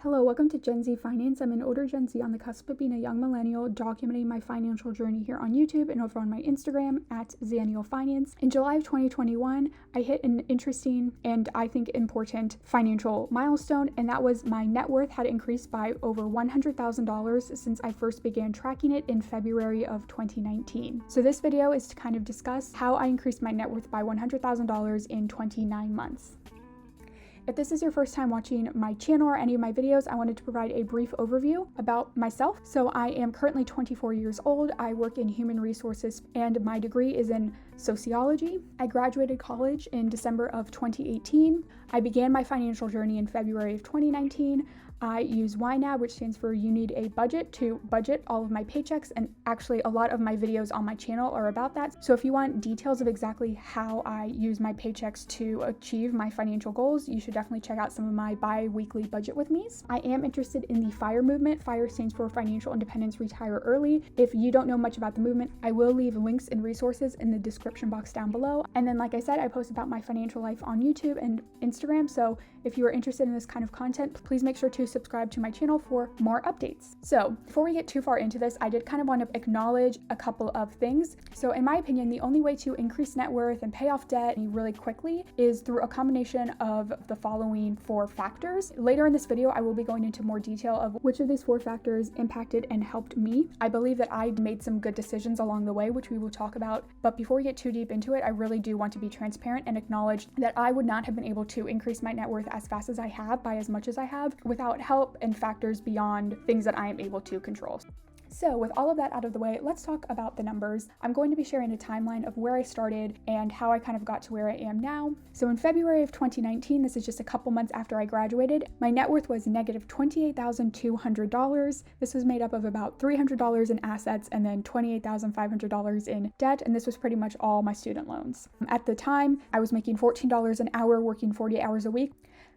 Hello, welcome to Gen Z Finance. I'm an older Gen Z on the cusp of being a young millennial, documenting my financial journey here on YouTube and over on my Instagram at Zennial Finance. In July of 2021, I hit an interesting and I think important financial milestone, and that was my net worth had increased by over $100,000 since I first began tracking it in February of 2019. So this video is to kind of discuss how I increased my net worth by $100,000 in 29 months. If this is your first time watching my channel or any of my videos, I wanted to provide a brief overview about myself. So I am currently 24 years old. I work in human resources and my degree is in sociology. I graduated college in December of 2018. I began my financial journey in February of 2019. I use YNAB, which stands for You Need a Budget, to budget all of my paychecks, and actually a lot of my videos on my channel are about that. So if you want details of exactly how I use my paychecks to achieve my financial goals, you should definitely check out some of my bi-weekly budget with me's. I am interested in the FIRE movement. FIRE stands for Financial Independence Retire Early. If you don't know much about the movement, I will leave links and resources in the description box down below. And then, like I said, I post about my financial life on YouTube and Instagram. So if you are interested in this kind of content, please make sure to subscribe to my channel for more updates. So before we get too far into this, I did kind of want to acknowledge a couple of things. So in my opinion, the only way to increase net worth and pay off debt really quickly is through a combination of the following 4 factors. Later in this video, I will be going into more detail of which of these 4 factors impacted and helped me. I believe that I made some good decisions along the way, which we will talk about. But before we get too deep into it, I really do want to be transparent and acknowledge that I would not have been able to increase my net worth as fast as I have by as much as I have without help and factors beyond things that I am able to control. So with all of that out of the way, let's talk about the numbers. I'm going to be sharing a timeline of where I started and how I kind of got to where I am now. So in February of 2019, this is just a couple months after I graduated, my net worth was negative $28,200. This was made up of about $300 in assets and then $28,500 in debt, and this was pretty much all my student loans. At the time, I was making $14 an hour, working 40 hours a week.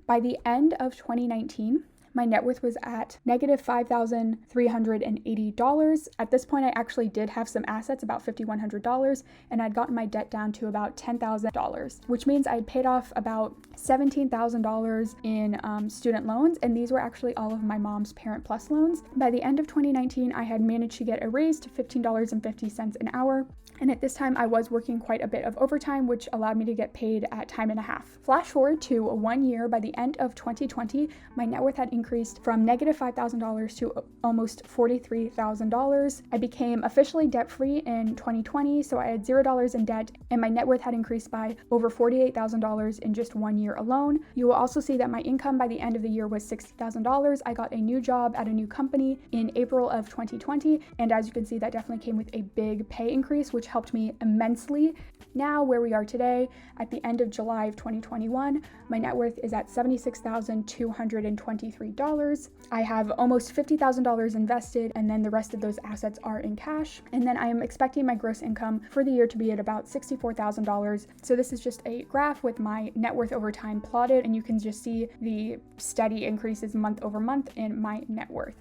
By the end of 2019, my net worth was at negative $5,380. At this point, I actually did have some assets, about $5,100, and I'd gotten my debt down to about $10,000, which means I had paid off about $17,000 in student loans, and these were actually all of my mom's Parent Plus loans. By the end of 2019, I had managed to get a raise to $15.50 an hour. And at this time, I was working quite a bit of overtime, which allowed me to get paid at time and a half. Flash forward to 1 year, by the end of 2020, my net worth had increased from negative $5,000 to almost $43,000. I became officially debt-free in 2020, so I had $0 in debt, and my net worth had increased by over $48,000 in just 1 year alone. You will also see that my income by the end of the year was $60,000. I got a new job at a new company in April of 2020, and as you can see, that definitely came with a big pay increase, which helped me immensely. Now, where we are today, at the end of July of 2021, my net worth is at $76,223. I have almost $50,000 invested, and then the rest of those assets are in cash. And then I am expecting my gross income for the year to be at about $64,000. So this is just a graph with my net worth over time plotted, and you can just see the steady increases month over month in my net worth.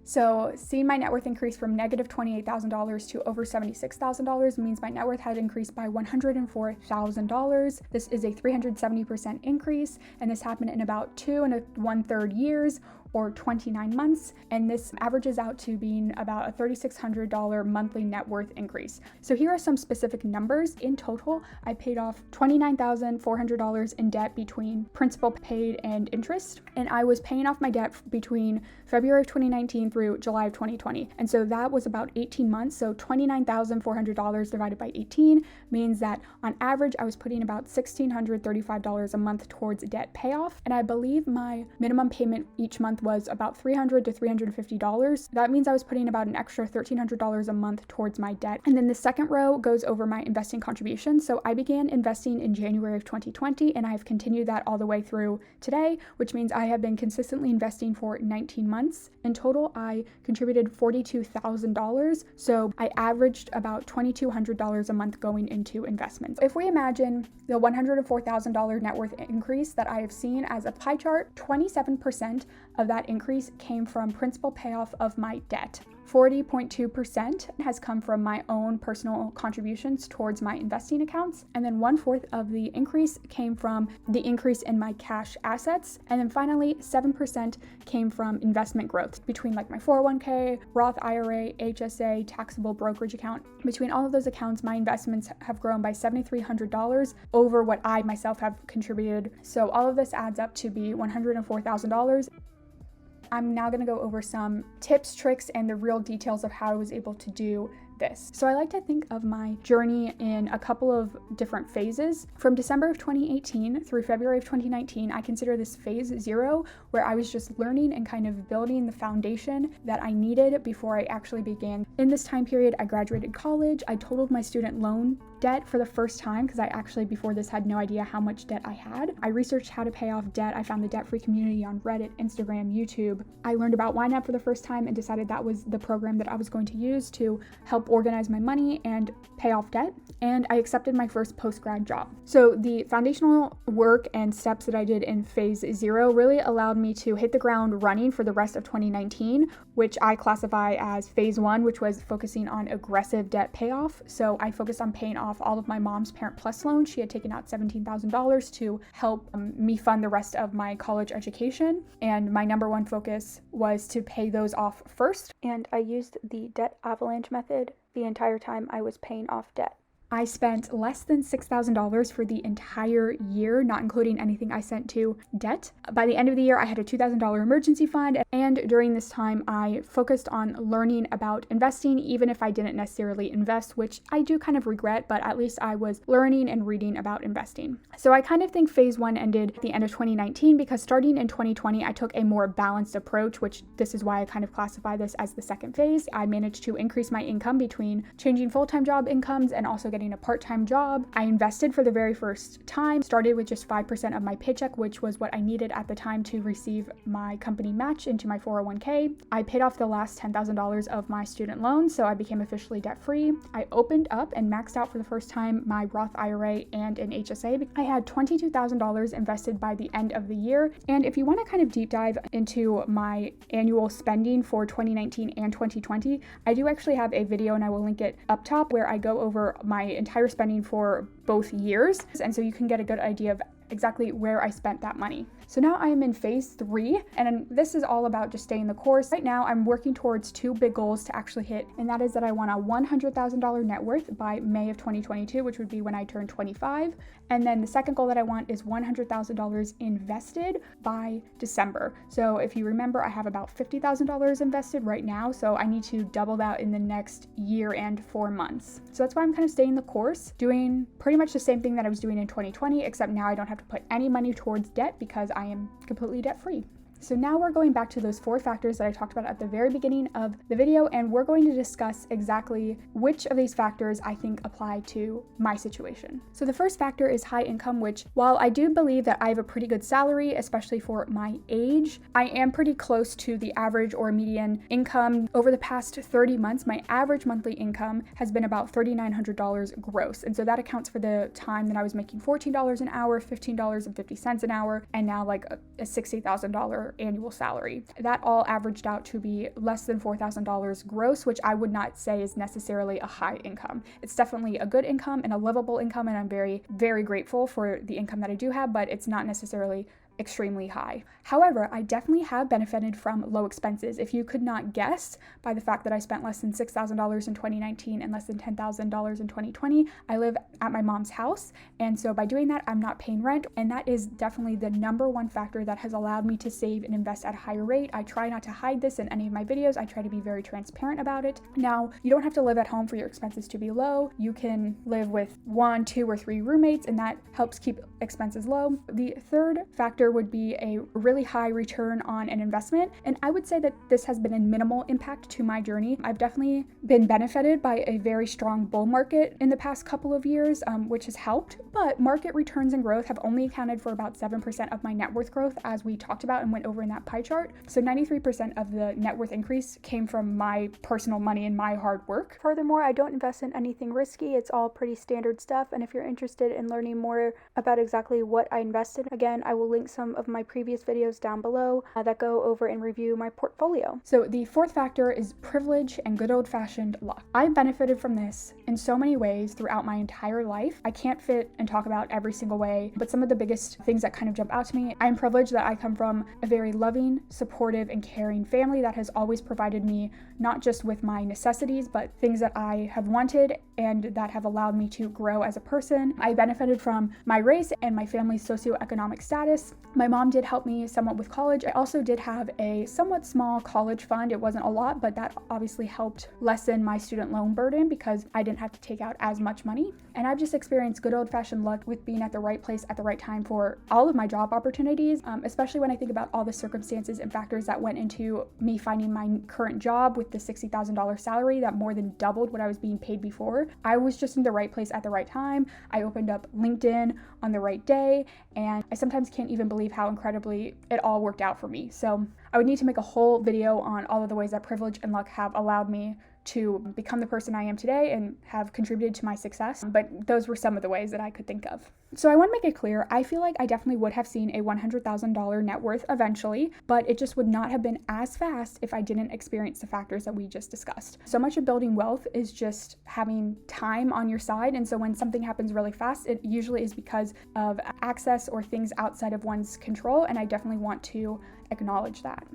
So seeing my net worth increase from negative $28,000 to over $76,000 means my net worth had increased by $104,000. This is a 370% increase, and this happened in about 2 1/3 years, or 29 months, and this averages out to being about a $3,600 monthly net worth increase. So here are some specific numbers. In total, I paid off $29,400 in debt between principal paid and interest, and I was paying off my debt between February of 2019 through July of 2020, and so that was about 18 months. So $29,400 divided by 18 means that on average I was putting about $1,635 a month towards debt payoff, and I believe my minimum payment each month was about $300 to $350. That means I was putting about an extra $1,300 a month towards my debt. And then the second row goes over my investing contributions. So I began investing in January of 2020, and I've continued that all the way through today, which means I have been consistently investing for 19 months. In total, I contributed $42,000. So I averaged about $2,200 a month going into investments. If we imagine the $104,000 net worth increase that I have seen as a pie chart, 27% of that increase came from principal payoff of my debt. 40.2% has come from my own personal contributions towards my investing accounts. And then 1/4 of the increase came from the increase in my cash assets. And then finally, 7% came from investment growth between like my 401k, Roth IRA, HSA, taxable brokerage account. Between all of those accounts, my investments have grown by $7,300 over what I myself have contributed. So all of this adds up to be $104,000. I'm now going to go over some tips, tricks, and the real details of how I was able to do this. So I like to think of my journey in a couple of different phases. From December of 2018 through February of 2019, I consider this phase 0, where I was just learning and kind of building the foundation that I needed before I actually began. In this time period, I graduated college. I totaled my student loan debt for the first time because I actually before this had no idea how much debt I had. I researched how to pay off debt. I found the debt-free community on Reddit, Instagram, YouTube. I learned about YNAB for the first time and decided that was the program that I was going to use to help organize my money and pay off debt. And I accepted my first post-grad job. So the foundational work and steps that I did in phase 0 really allowed me to hit the ground running for the rest of 2019, which I classify as phase 1, which was focusing on aggressive debt payoff. So I focused on paying off all of my mom's Parent Plus loan. She had taken out $17,000 to help me fund the rest of my college education. And my number one focus was to pay those off first. And I used the debt avalanche method the entire time I was paying off debt. I spent less than $6,000 for the entire year, not including anything I sent to debt. By the end of the year, I had a $2,000 emergency fund, and during this time, I focused on learning about investing, even if I didn't necessarily invest, which I do kind of regret, but at least I was learning and reading about investing. So I kind of think phase 1 ended at the end of 2019 because starting in 2020, I took a more balanced approach, which this is why I kind of classify this as the second phase. I managed to increase my income between changing full-time job incomes and also getting a part-time job. I invested for the very first time, started with just 5% of my paycheck, which was what I needed at the time to receive my company match into my 401k. I paid off the last $10,000 of my student loan, so I became officially debt-free. I opened up and maxed out for the first time my Roth IRA and an HSA. I had $22,000 invested by the end of the year. And if you want to kind of deep dive into my annual spending for 2019 and 2020, I do actually have a video, and I will link it up top, where I go over my entire spending for both years. And so you can get a good idea of exactly where I spent that money. So now I am in phase 3, and this is all about just staying the course. Right now, I'm working towards 2 big goals to actually hit, and that is that I want a $100,000 net worth by May of 2022, which would be when I turn 25. And then the second goal that I want is $100,000 invested by December. So if you remember, I have about $50,000 invested right now, so I need to double that in the next year and 4 months. So that's why I'm kind of staying the course, doing pretty much the same thing that I was doing in 2020, except now I don't have to put any money towards debt because I am completely debt-free. So now we're going back to those 4 factors that I talked about at the very beginning of the video, and we're going to discuss exactly which of these factors I think apply to my situation. So the first factor is high income, which while I do believe that I have a pretty good salary, especially for my age, I am pretty close to the average or median income. Over the past 30 months, my average monthly income has been about $3,900 gross. And so that accounts for the time that I was making $14 an hour, $15.50 an hour, and now like a $60,000 annual salary. That all averaged out to be less than $4,000 gross, which I would not say is necessarily a high income. It's definitely a good income and a livable income, and I'm very, very grateful for the income that I do have, but it's not necessarily extremely high. However, I definitely have benefited from low expenses. If you could not guess by the fact that I spent less than $6,000 in 2019 and less than $10,000 in 2020, I live at my mom's house. And so by doing that, I'm not paying rent. And that is definitely the number one factor that has allowed me to save and invest at a higher rate. I try not to hide this in any of my videos. I try to be very transparent about it. Now, you don't have to live at home for your expenses to be low. You can live with 1, 2, or 3 roommates, and that helps keep expenses low. The third factor would be a really high return on an investment. And I would say that this has been a minimal impact to my journey. I've definitely been benefited by a very strong bull market in the past couple of years, which has helped. But market returns and growth have only accounted for about 7% of my net worth growth, as we talked about and went over in that pie chart. So 93% of the net worth increase came from my personal money and my hard work. Furthermore, I don't invest in anything risky. It's all pretty standard stuff. And if you're interested in learning more about exactly exactly what I invested. Again, I will link some of my previous videos down below that go over and review my portfolio. So the fourth factor is privilege and good old-fashioned luck. I benefited from this in so many ways throughout my entire life. I can't fit and talk about every single way, but some of the biggest things that kind of jump out to me, I'm privileged that I come from a very loving, supportive, and caring family that has always provided me not just with my necessities, but things that I have wanted and that have allowed me to grow as a person. I benefited from my race and my family's socioeconomic status. My mom did help me somewhat with college. I also did have a somewhat small college fund. It wasn't a lot, but that obviously helped lessen my student loan burden because I didn't have to take out as much money. And I've just experienced good old-fashioned luck with being at the right place at the right time for all of my job opportunities, especially when I think about all the circumstances and factors that went into me finding my current job with the $60,000 salary that more than doubled what I was being paid before. I was just in the right place at the right time. I opened up LinkedIn on the right day, and I sometimes can't even believe how incredibly it all worked out for me. So I would need to make a whole video on all of the ways that privilege and luck have allowed me to become the person I am today and have contributed to my success, but those were some of the ways that I could think of. So I want to make it clear, I feel like I definitely would have seen a $100,000 net worth eventually, but it just would not have been as fast if I didn't experience the factors that we just discussed. So much of building wealth is just having time on your side, and so when something happens really fast, it usually is because of access or things outside of one's control, and I definitely want to acknowledge that.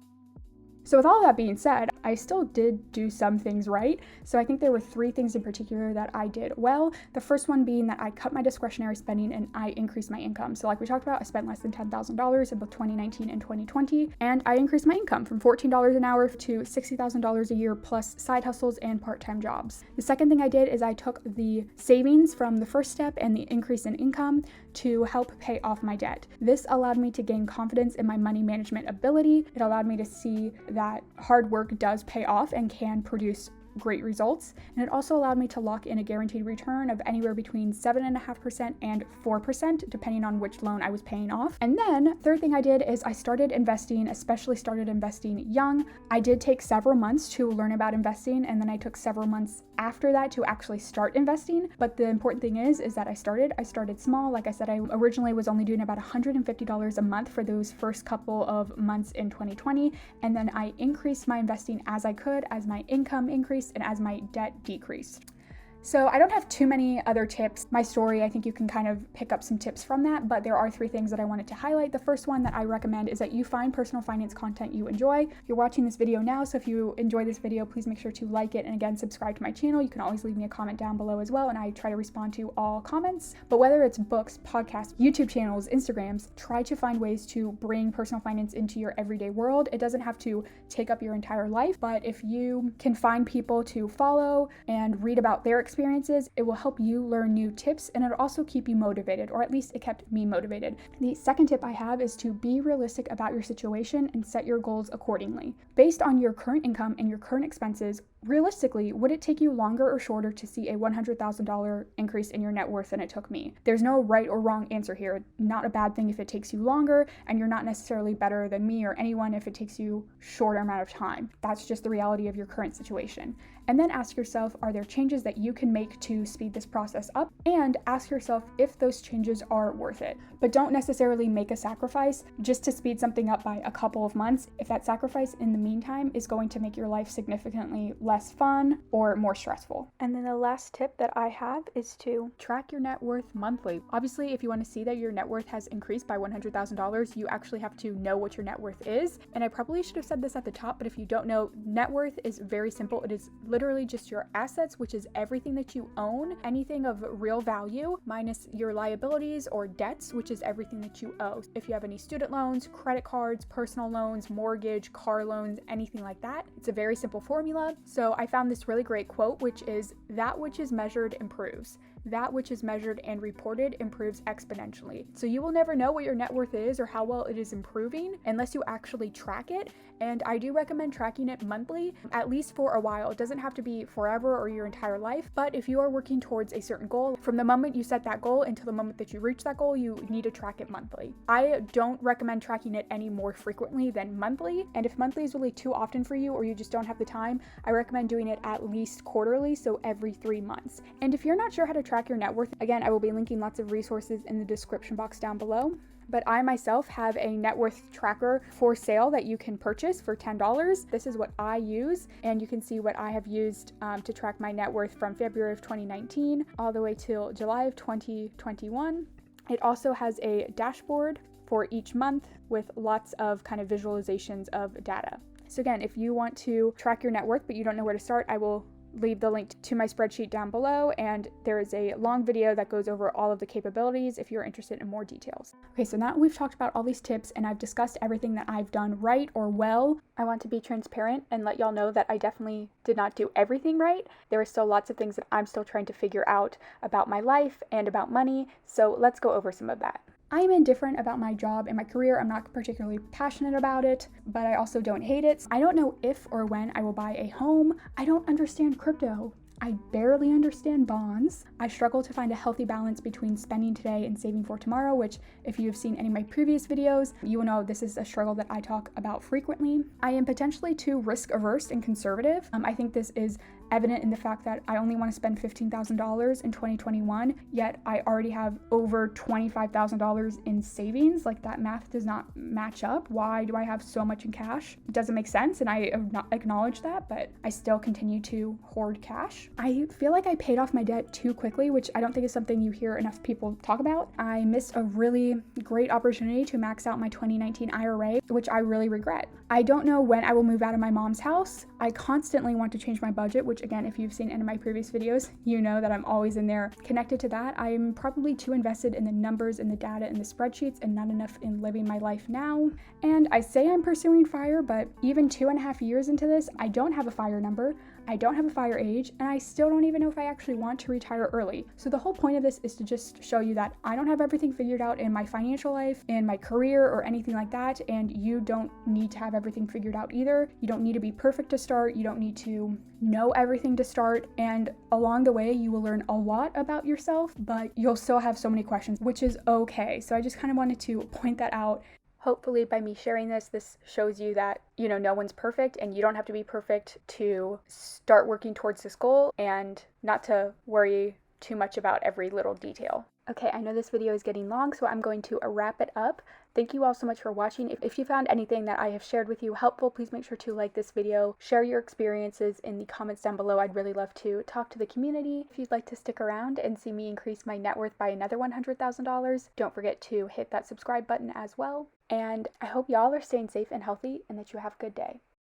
So with all that being said, I still did do some things right. So I think there were 3 things in particular that I did well. The first one being that I cut my discretionary spending and I increased my income. So like we talked about, I spent less than $10,000 in both 2019 and 2020, and I increased my income from $14 an hour to $60,000 a year plus side hustles and part-time jobs. The second thing I did is I took the savings from the first step and the increase in income to help pay off my debt. This allowed me to gain confidence in my money management ability. It allowed me to see that hard work does pay off and can produce great results. And it also allowed me to lock in a guaranteed return of anywhere between 7.5% and 4%, depending on which loan I was paying off. And then third thing I did is I started investing, especially started investing young. I did take several months to learn about investing, and then I took several months after that to actually start investing. But the important thing is that I started small. Like I said, I originally was only doing about $150 a month for those first couple of months in 2020. And then I increased my investing as I could, as my income increased and as my debt decreased. So I don't have too many other tips. My story, I think you can kind of pick up some tips from that, but there are 3 things that I wanted to highlight. The first one that I recommend is that you find personal finance content you enjoy. You're watching this video now, so if you enjoy this video, please make sure to like it, and again, subscribe to my channel. You can always leave me a comment down below as well, and I try to respond to all comments. But whether it's books, podcasts, YouTube channels, Instagrams, try to find ways to bring personal finance into your everyday world. It doesn't have to take up your entire life, but if you can find people to follow and read about their experiences, it will help you learn new tips, and it'll also keep you motivated, or at least it kept me motivated. The second tip I have is to be realistic about your situation and set your goals accordingly. Based on your current income and your current expenses, realistically, would it take you longer or shorter to see a $100,000 increase in your net worth than it took me? There's no right or wrong answer here. Not a bad thing if it takes you longer, and you're not necessarily better than me or anyone if it takes you shorter amount of time. That's just the reality of your current situation. And then ask yourself, are there changes that you can make to speed this process up? And ask yourself if those changes are worth it. But don't necessarily make a sacrifice just to speed something up by a couple of months if that sacrifice in the meantime is going to make your life significantly less fun or more stressful. And then the last tip that I have is to track your net worth monthly. Obviously, if you want to see that your net worth has increased by $100,000, you actually have to know what your net worth is. And I probably should have said this at the top, but if you don't know, net worth is very simple. It is literally just your assets, which is everything that you own, anything of real value, minus your liabilities or debts, which is everything that you owe. If you have any student loans, credit cards, personal loans, mortgage, car loans, anything like that, it's a very simple formula. So I found this really great quote, which is, "That which is measured improves. That which is measured and reported improves exponentially." So you will never know what your net worth is or how well it is improving unless you actually track it. And I do recommend tracking it monthly, at least for a while. It doesn't have to be forever or your entire life, but if you are working towards a certain goal, from the moment you set that goal until the moment that you reach that goal, you need to track it monthly. I don't recommend tracking it any more frequently than monthly. And if monthly is really too often for you or you just don't have the time, I recommend doing it at least quarterly, so every 3 months. And if you're not sure how to track your net worth. Again, I will be linking lots of resources in the description box down below. But I myself have a net worth tracker for sale that you can purchase for $10. This is what I use, and you can see what I have used to track my net worth from February of 2019 all the way till July of 2021. It also has a dashboard for each month with lots of kind of visualizations of data. So again, if you want to track your net worth but you don't know where to start, I will leave the link to my spreadsheet down below, and there is a long video that goes over all of the capabilities if you're interested in more details. Okay, so now we've talked about all these tips and I've discussed everything that I've done right or well. I want to be transparent and let y'all know that I definitely did not do everything right. There are still lots of things that I'm still trying to figure out about my life and about money, so let's go over some of that. I am indifferent about my job and my career. I'm not particularly passionate about it, but I also don't hate it. I don't know if or when I will buy a home. I don't understand crypto. I barely understand bonds. I struggle to find a healthy balance between spending today and saving for tomorrow, which if you've seen any of my previous videos, you will know this is a struggle that I talk about frequently. I am potentially too risk averse and conservative. I think this is evident in the fact that I only want to spend $15,000 in 2021, yet I already have over $25,000 in savings. Like, that math does not match up. Why do I have so much in cash? It doesn't make sense, and I acknowledge that, but I still continue to hoard cash. I feel like I paid off my debt too quickly, which I don't think is something you hear enough people talk about. I missed a really great opportunity to max out my 2019 IRA, which I really regret. I don't know when I will move out of my mom's house. I constantly want to change my budget, which again, if you've seen any of my previous videos, you know that I'm always in there connected to that. I'm probably too invested in the numbers and the data and the spreadsheets and not enough in living my life now. And I say I'm pursuing FIRE, but even 2.5 years into this, I don't have a FIRE number. I don't have a FIRE age, and I still don't even know if I actually want to retire early. So the whole point of this is to just show you that I don't have everything figured out in my financial life, in my career, or anything like that, and you don't need to have everything figured out either. You don't need to be perfect to start. You don't need to know everything to start, and along the way you will learn a lot about yourself, but you'll still have so many questions, which is okay. So I just kind of wanted to point that out. Hopefully by me sharing this shows you that, no one's perfect and you don't have to be perfect to start working towards this goal and not to worry too much about every little detail. Okay, I know this video is getting long, so I'm going to wrap it up. Thank you all so much for watching. If you found anything that I have shared with you helpful, please make sure to like this video, share your experiences in the comments down below. I'd really love to talk to the community. If you'd like to stick around and see me increase my net worth by another $100,000, don't forget to hit that subscribe button as well. And I hope y'all are staying safe and healthy and that you have a good day.